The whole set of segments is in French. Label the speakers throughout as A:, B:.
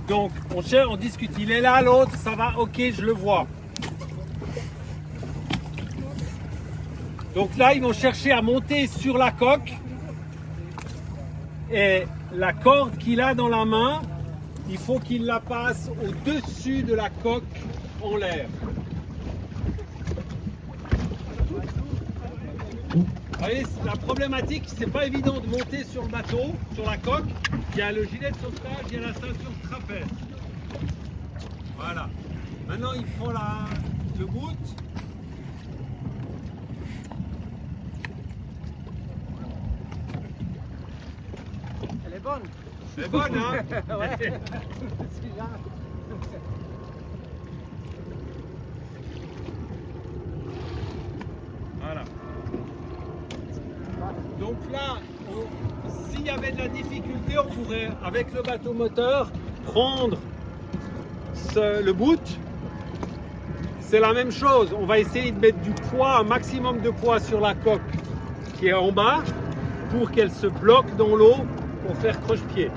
A: Donc on discute, il est là, l'autre, ça va, ok, je le vois. Donc là, ils vont chercher à monter sur la coque. Et la corde qu'il a dans la main, il faut qu'il la passe au-dessus de la coque en l'air. Vous voyez, la problématique, c'est pas évident de monter sur le bateau, sur la coque. Il y a le gilet de sauvetage, il y a la ceinture de trapèze. Voilà. Maintenant, il prend le bout.
B: Elle est bonne.
A: C'est bonne, hein?
B: Ouais.
A: Voilà. Donc là, s'il y avait de la difficulté, on pourrait, avec le bateau moteur, prendre le bout. C'est la même chose. On va essayer de mettre du poids, un maximum de poids sur la coque qui est en bas pour qu'elle se bloque dans l'eau pour faire croche-pied.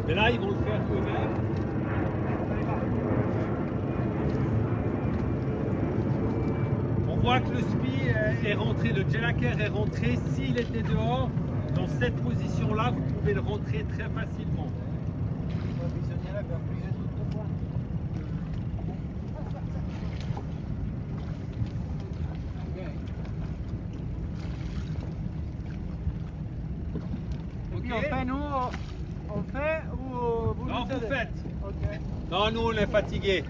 A: Et là, ils vont le faire eux-mêmes. On voit que le spi est rentré, le Jelaker est rentré. S'il était dehors, dans cette position-là, vous pouvez le rentrer très facilement.
B: Et puis on fait, nous, on fait ou vous
A: Non,
B: nous
A: vous
B: aidez?
A: faites.
B: Ok.
A: Non, nous, on est fatigués.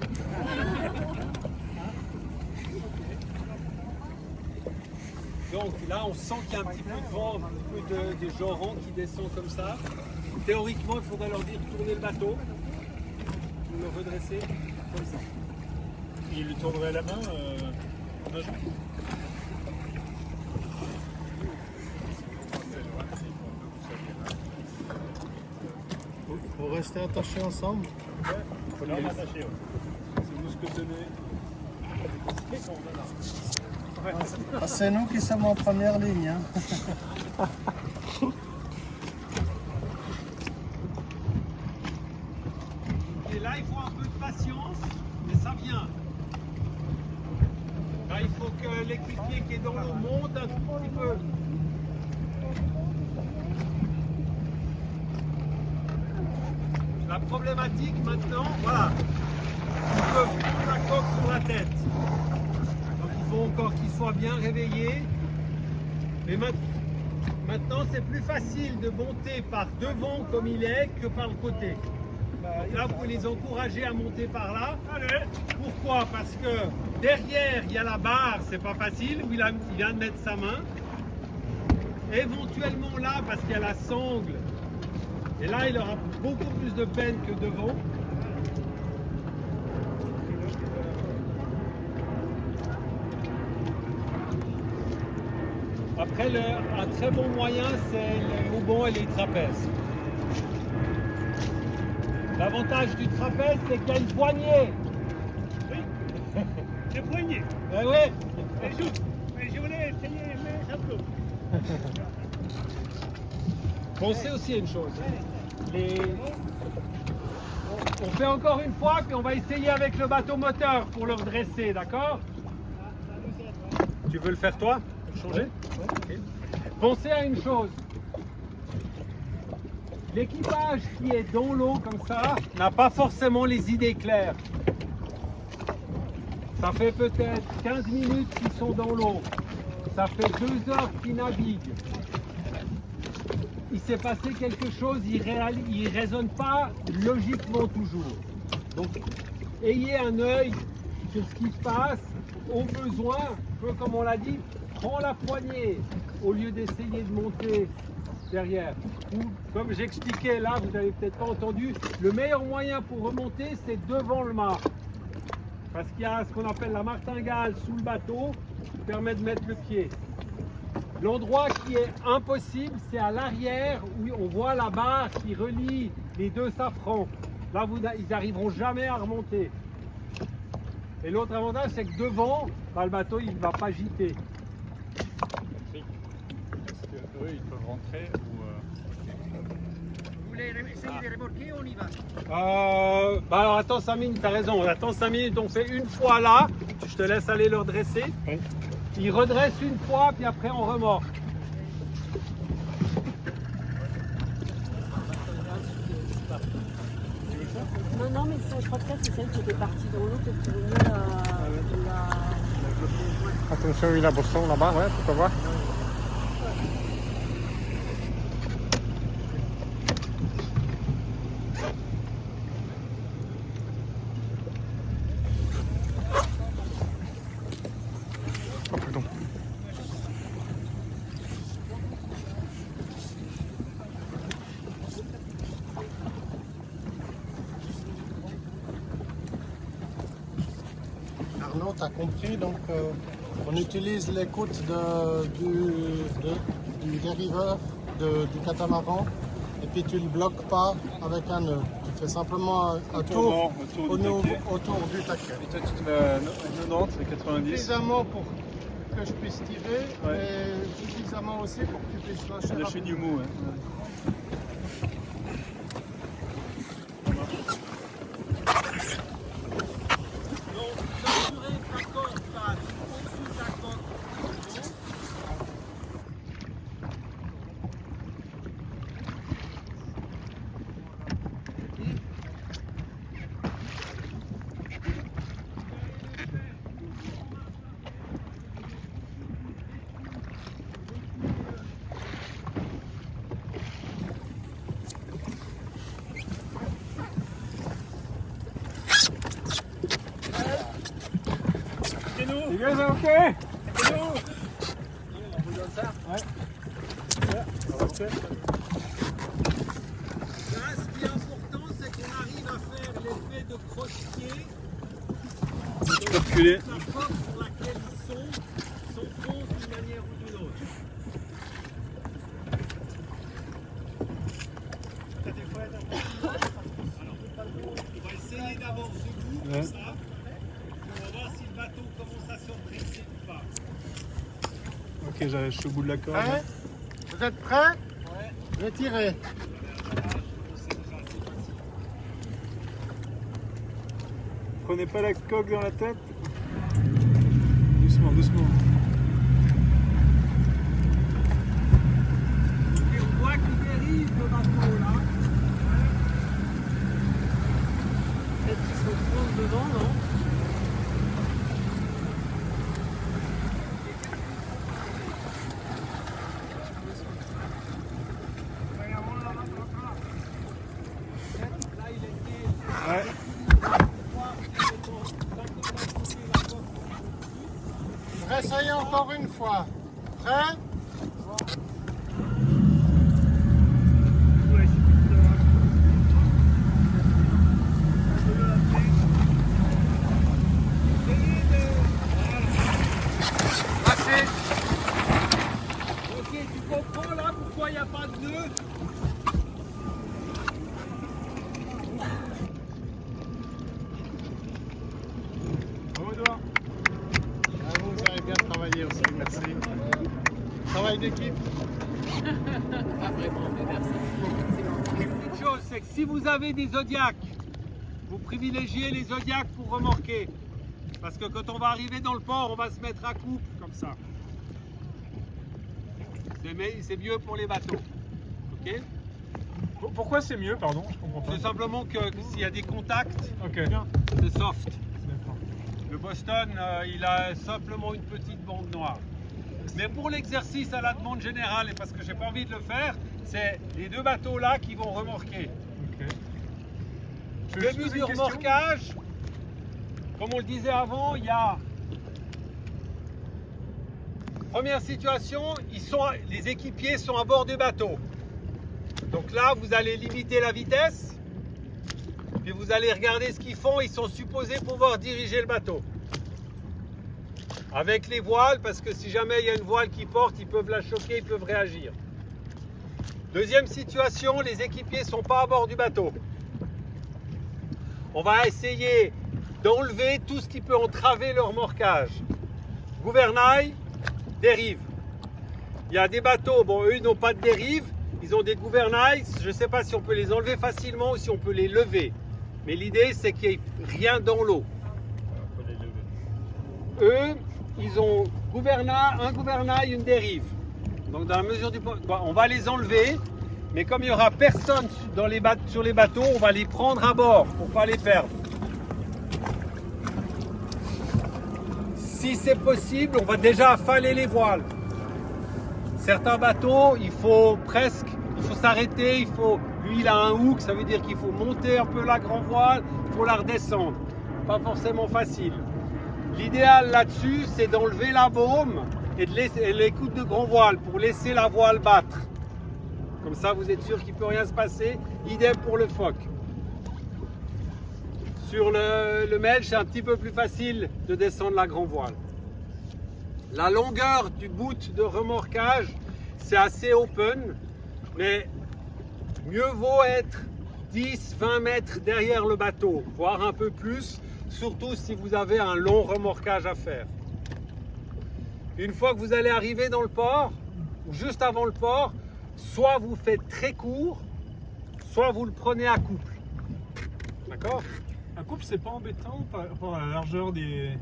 A: Donc là, on sent qu'il y a un petit peu de vent, un petit peu de joran qui descend comme ça. Théoriquement, il faudrait leur dire tourner le bateau, ou le redresser comme ça.
C: Il lui tournerait la main en nageant.
D: Faut rester attachés ensemble.
C: Il faut les attacher. C'est vous ce que tenez.
D: Ah, c'est nous qui sommes en première ligne. Hein.
A: Et là, il faut un peu de patience, mais ça vient. Là, il faut que l'équipier qui est dans l'eau monte un tout petit peu. La problématique maintenant, voilà, ils peuvent prendre la coque sur la tête. Donc il faut encore qu'ils soient bien réveillés. Mais maintenant, c'est plus facile de monter par devant comme il est que par le côté. Là, vous pouvez les encourager à monter par là. Allez. Pourquoi? Parce que derrière, il y a la barre, c'est pas facile, où il vient de mettre sa main. Éventuellement là, parce qu'il y a la sangle. Et là, il aura beaucoup plus de peine que devant. Après, un très bon moyen, c'est le haubans et les trapèzes. L'avantage du trapèze, c'est qu'il y a une poignée.
C: Oui, des poignées.
A: Eh ouais.
C: Mais je voulais essayer, mais ça peut.
A: Pensez aussi à une chose. On fait encore une fois, puis on va essayer avec le bateau moteur pour le redresser, d'accord? Tu veux le faire toi? Changer? Ok. Pensez à une chose. L'équipage qui est dans l'eau comme ça n'a pas forcément les idées claires. Ça fait peut-être 15 minutes qu'ils sont dans l'eau. Ça fait 2 heures qu'ils naviguent. Il s'est passé quelque chose, il ne raisonne pas logiquement toujours. Donc, ayez un œil sur ce qui se passe. Au besoin, un peu comme on l'a dit, prends la poignée au lieu d'essayer de monter derrière. Ou, comme j'expliquais là, vous n'avez peut-être pas entendu, le meilleur moyen pour remonter, c'est devant le mât. Parce qu'il y a ce qu'on appelle la martingale sous le bateau qui permet de mettre le pied. L'endroit qui est impossible, c'est à l'arrière où on voit la barre qui relie les deux safrans. Là, ils n'arriveront jamais à remonter. Et l'autre avantage, c'est que devant, le bateau, il ne va pas gîter.
C: Est-ce qu'eux, ils peuvent rentrer ou...
B: Vous voulez essayer de remorquer, on y va.
A: Bah alors attends 5 minutes, t'as raison, on attend 5 minutes, on fait une fois là, je te laisse aller le redresser.
C: Oui.
A: Il redresse une fois, puis après on remorque.
E: Non, mais ça, je crois que ça, c'est celle qui était partie dans l'eau, que tu venais la...
C: Attention, il a bosson là-bas, ouais, tu peux voir. Oh, pardon.
D: Arnaud, tu as compris, donc on utilise l'écoute du dériveur, du catamaran, et puis tu ne le bloques pas avec un nœud. Tu fais simplement un tour autour du taquet.
C: Et toi, tu te mets à 90 et 90.
D: Suffisamment pour que je puisse tirer,
C: Ouais.
D: et suffisamment aussi pour que tu puisses lâcher.
C: Lâcher du mou, ouais.
A: Les gars, c'est ok? Là, ce qui est important, c'est qu'on arrive à faire l'effet de croche-pied.
C: Tu peux reculer.
A: La force sur laquelle ils s'enfonce d'une manière ou d'une autre. On va essayer d'avoir ce goût comme ça. On va voir si le bateau commence à se redresser ou pas.
C: Ok, je suis au bout de la corde.
D: Prêt? Vous êtes prêts?
A: Ouais.
D: Je vais tirer.
C: Prenez pas la coque dans la tête. Doucement, doucement.
A: Et on voit qu'il dérive le bateau là.
E: Peut-être qu'ils sont trop devant, non?
A: Là, il était.
C: Ouais.
D: Je vais essayer encore une fois. Prêt?
A: Lâchez. Ok, tu comprends là pourquoi il n'y a pas de nœud?
C: Bravo, Edouard.
D: Ah, vous avez bien travaillé aussi, merci. Travail d'équipe.
A: Une chose, c'est que si vous avez des zodiacs, vous privilégiez les zodiacs pour remorquer. Parce que quand on va arriver dans le port, on va se mettre à coupe comme ça. C'est mieux pour les bateaux. Ok?
C: Pourquoi c'est mieux, pardon? Je comprends pas.
A: C'est simplement que s'il y a des contacts,
C: Ok.
A: c'est soft.
C: D'accord.
A: Le Boston, il a simplement une petite bande noire. Mais pour l'exercice à la demande générale, et parce que j'ai pas envie de le faire, c'est les deux bateaux là qui vont remorquer.
C: Ok. Je
A: Au
C: vais juste
A: début
C: poser
A: du
C: une question.
A: remorquage, comme on le disait avant, il y a première situation, les équipiers sont à bord du bateau. Donc là, vous allez limiter la vitesse, puis vous allez regarder ce qu'ils font. Ils sont supposés pouvoir diriger le bateau. Avec les voiles, parce que si jamais il y a une voile qui porte, ils peuvent la choquer, ils peuvent réagir. Deuxième situation, les équipiers ne sont pas à bord du bateau. On va essayer d'enlever tout ce qui peut entraver le remorquage. Gouvernail, dérive. Il y a des bateaux, bon eux ils n'ont pas de dérive, ils ont des gouvernails. Je ne sais pas si on peut les enlever facilement ou si on peut les lever. Mais l'idée, c'est qu'il n'y ait rien dans l'eau. Eux, ils ont un gouvernail, une dérive. Donc dans la mesure du... on va les enlever, mais comme il n'y aura personne sur les bateaux, on va les prendre à bord pour ne pas les perdre. Si c'est possible, on va déjà affaler les voiles. Certains bateaux, il faut s'arrêter, lui il a un hook, ça veut dire qu'il faut monter un peu la grand voile, il faut la redescendre. Pas forcément facile. L'idéal là-dessus, c'est d'enlever la baume et de laisser les coudes de grand voile pour laisser la voile battre. Comme ça, vous êtes sûr qu'il ne peut rien se passer. Idem pour le phoque. Sur le melge, c'est un petit peu plus facile de descendre la grand voile. La longueur du bout de remorquage, c'est assez open, mais mieux vaut être 10-20 mètres derrière le bateau, voire un peu plus, surtout si vous avez un long remorquage à faire. Une fois que vous allez arriver dans le port, ou juste avant le port, soit vous faites très court, soit vous le prenez à couple. D'accord ?
C: Un couple, c'est pas embêtant par rapport à la largeur des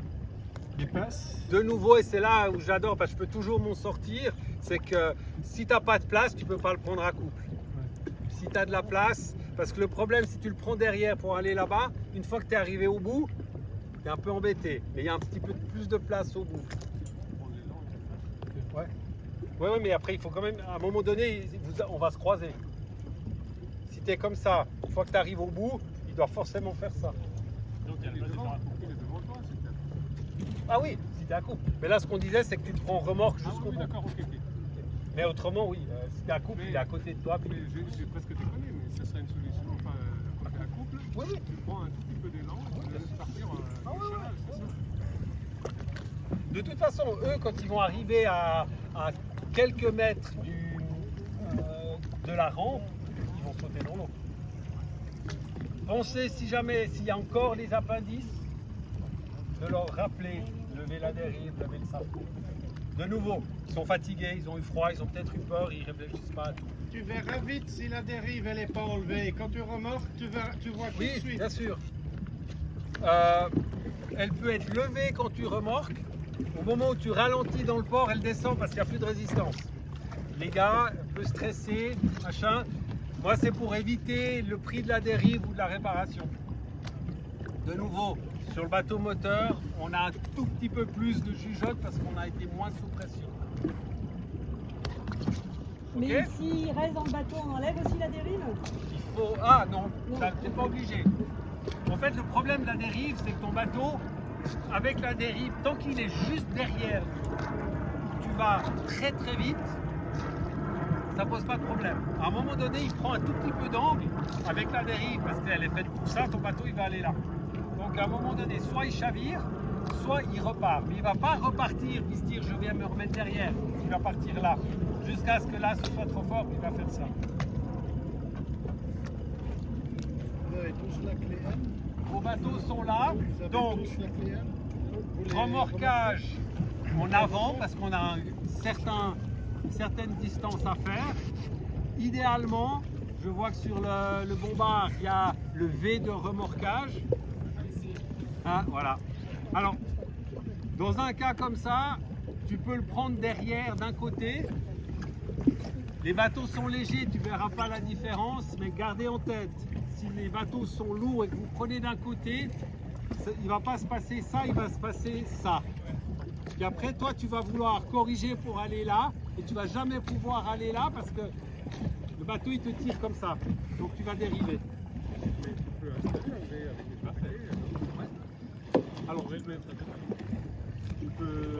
C: passes.
A: De nouveau, et c'est là où j'adore, parce que je peux toujours m'en sortir, c'est que si tu n'as pas de place, tu ne peux pas le prendre à couple. Ouais. Si tu as de la place, parce que le problème, si tu le prends derrière pour aller là-bas, une fois que tu es arrivé au bout, tu es un peu embêté. Mais il y a un petit peu plus de place au bout. Ouais, mais après, il faut quand même, à un moment donné, on va se croiser. Si tu es comme ça, une fois que tu arrives au bout, il doit forcément faire ça.
C: Donc il y a le devant toi,
A: ah oui, si tu es à couple. Mais là, ce qu'on disait, c'est que tu te prends remorque jusqu'au bout.
C: D'accord, ok.
A: Mais autrement, oui, si tu es à couple, il est à côté de toi.
C: Mais j'ai presque déconné, mais ça serait une solution. Enfin, quand tu es à couple,
A: oui.
C: Tu prends un tout petit peu d'élan et tu laisses partir le cheval, c'est ça.
A: De toute façon, eux, quand ils vont arriver à quelques mètres de la rampe, ils vont sauter dans l'eau. Pensez, si jamais, s'il y a encore les appendices, de leur rappeler, lever la dérive, lever le sapot. De nouveau, ils sont fatigués, ils ont eu froid, ils ont peut-être eu peur, ils ne réfléchissent pas à tout.
D: Tu verras vite si la dérive elle n'est pas enlevée. Quand tu remorques, tu vois tout de suite.
A: Oui, bien sûr. Elle peut être levée quand tu remorques. Au moment où tu ralentis dans le port, elle descend parce qu'il n'y a plus de résistance. Les gars, un peu stressés, machin. Moi, c'est pour éviter le prix de la dérive ou de la réparation. De nouveau, sur le bateau moteur, on a un tout petit peu plus de jugeote parce qu'on a été moins sous pression.
E: Mais
A: Okay.
E: s'il reste dans le bateau, on enlève aussi la dérive?
A: Il faut... Ah non, ça t'es pas obligé. En fait, le problème de la dérive, c'est que ton bateau, avec la dérive, tant qu'il est juste derrière, tu vas très très vite, ça pose pas de problème. À un moment donné, il prend un tout petit peu d'angle avec la dérive, parce qu'elle est faite pour ça, ton bateau il va aller là. Donc à un moment donné, soit il chavire, soit il repart. Mais il ne va pas repartir et se dire je viens me remettre derrière. Il va partir là, jusqu'à ce que là ce soit trop fort, il va faire ça.
D: Vous avez tous la clé M.
A: Vos bateaux sont là,
D: Vous avez
A: donc
D: tous la clé M. Vous les
A: remorquage en avant parce qu'on a une certaine distance à faire. Idéalement, je vois que sur le bombard, il y a le V de remorquage. Ah, voilà. Alors, dans un cas comme ça, tu peux le prendre derrière d'un côté. Les bateaux sont légers, tu ne verras pas la différence, mais gardez en tête, si les bateaux sont lourds et que vous prenez d'un côté, il ne va pas se passer ça, il va se passer ça. Et après, toi, tu vas vouloir corriger pour aller là, et tu ne vas jamais pouvoir aller là parce que le bateau, il te tire comme ça. Donc, tu vas dériver.
C: Mais tu peux installer un V avec des parfaits.
A: Alors,
C: Tu peux...